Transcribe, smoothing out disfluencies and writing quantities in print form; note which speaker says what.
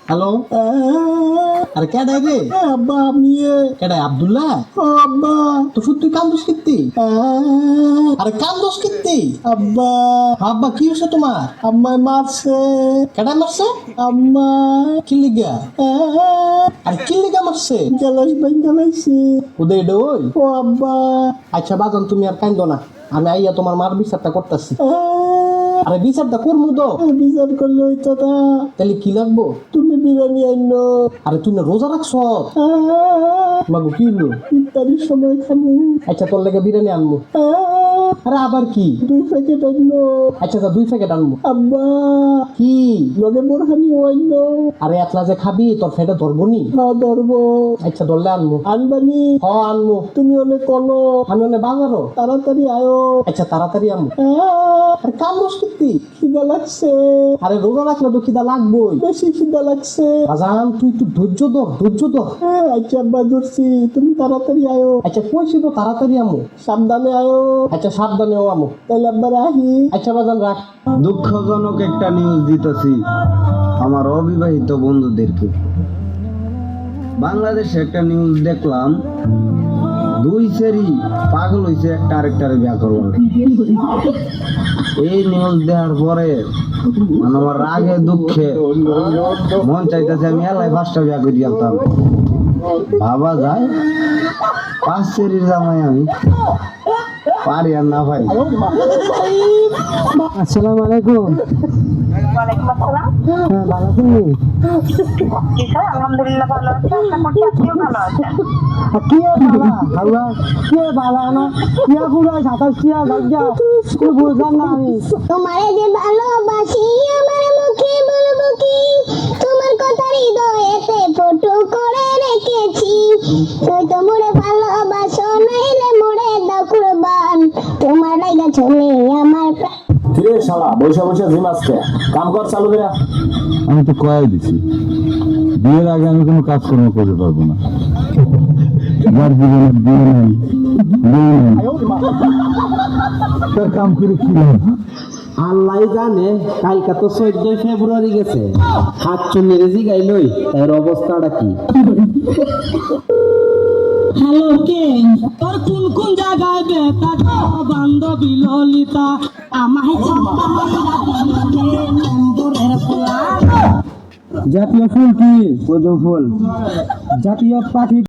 Speaker 1: Hello, আরে কেডাই রে?
Speaker 2: আব্বা আমি
Speaker 1: কেডাই? আব্দুল্লাহ?
Speaker 2: আব্বা
Speaker 1: তো শুধু তুই কান্দোস কিত্তি? আরে কান্দোস কিত্তি?
Speaker 2: আব্বা
Speaker 1: আব্বা কি হয়েছে তোমার?
Speaker 2: আম্মায় মারছে
Speaker 1: কেডাই মারছে?
Speaker 2: আম্মা
Speaker 1: কি লিগা? আরে কি লিগা মারছে?
Speaker 2: গ্যালাস বাইন গেলাইছে
Speaker 1: উদয় ডই।
Speaker 2: ও আব্বা
Speaker 1: আচ্ছা বাজান, তুমি আর কান্দো না, আমি আইয়া তোমার মার বিচারটা করতেছি। আরে বিচারটা করমু তো।
Speaker 2: বিচার করলে হইতো না,
Speaker 1: তাহলে কি লাগবো?
Speaker 2: তুমি বিরিয়ানি আইনো
Speaker 1: আরে তুই না রোজা রাখছ? মাগো কি হলো?
Speaker 2: ইফতারির সময় খামু।
Speaker 1: আচ্ছা তোর লেগে বিরিয়ানি আনবো। আরে আবার কি?
Speaker 2: 2 প্যাকেট আইনো।
Speaker 1: আচ্ছা তা 2 প্যাকেট আনবো।
Speaker 2: আব্বা
Speaker 1: কি?
Speaker 2: লগে বোরহানি আইনো।
Speaker 1: আরে একলা যে খাবি তোর ফেটে ধরবো নি?
Speaker 2: হ্যাঁ ধরবো।
Speaker 1: আচ্ছা ধরলে আনবো।
Speaker 2: আনবানি?
Speaker 1: আনবো।
Speaker 2: তুমি অনেক কলো,
Speaker 1: আমি অনেক বাজারও।
Speaker 2: তাড়াতাড়ি আয়ো।
Speaker 1: আচ্ছা তাড়াতাড়ি আনবো। আরে কান্দোস কিত্তি?
Speaker 2: খিদা লাগছে,
Speaker 1: আরে রোজা রাখলে তো খিদা লাগবোই।
Speaker 2: বেশি খিদা লাগছে।
Speaker 1: বাজান তুই একটু ধৈর্য ধর, ধৈর্য ধর।
Speaker 2: আচ্ছা আব্বা ধরছি, তুমি তাড়াতাড়ি আয়ো।
Speaker 1: আচ্ছা কইছি তো তাড়াতাড়ি আমো।
Speaker 2: সাবধানে আয়ো।
Speaker 1: আচ্ছা সাবধানেও আমো।
Speaker 2: তাহলে আব্বা রাহি।
Speaker 1: আচ্ছা বাজান রাখ।
Speaker 3: দুঃখজনক একটা নিউজ দিতেছি আমার অবিবাহিত বন্ধুদেরকে। বাংলাদেশে একটা নিউজ দেখলাম, 2 সেরি পাগল হইছে একটা আরেকটারে বিয়া করবার। এই নিউজ দেওয়ার পরে মানে আমার রাগে দুঃখে মন চাইতেছে আমি এলাই 5টা বিয়া করে দিতাম। ভাবা যায় 5 সেরির জামাই আমি পারি আর না ভাই।
Speaker 1: আসসালামু আলাইকুম।
Speaker 4: ওয়ালাইকুম আসসালাম।
Speaker 1: হ্যাঁ ভালো আছেন?
Speaker 4: জি স্যার, আলহামদুলিল্লাহ ভালো আছি। আশা করছি আপনিও ভালো আছেন।
Speaker 1: কি বাবা হাওয়া কি বাবা না কি পুরো 27 টিয়া গজ্জা কি বুঝলাম না আমি।
Speaker 5: তোমারে যে ভালোবাসি আমার মুখে বলবো কি, তোমার কথা হৃদয়েতে ফটো করে রেখেছি। তুই তো মোরে ভালোবাসো নাইলে মোরে দাও কুরবান, তোমার লাগা চলে আমার প্রাণ।
Speaker 6: কিরে শালা বৈশা বৈশা জিম আজকে কাম কর চালু করে।
Speaker 7: আমি তো কয়াই দিছি, বিয়ের আগে আমি কোনো কাজকর্ম করতে পারবো না। যার জীবনে বিয়ে নেই, বিয়ে নেই, তার কাম করে কি লাভ?
Speaker 8: আল্লাহ জানে, কালকা তো 14 ফেব্রুয়ারি গেছে, হাত চুন্নিরে জিগাইলই এর অবস্থাটা কি।
Speaker 9: হ্যালো কে তোর কোন কোন জায়গায় বেতা বান্ধবী ললিতা আমায়
Speaker 8: জাতীয় ফুল কি? পদ্ম ফুল। জাতীয় পাখি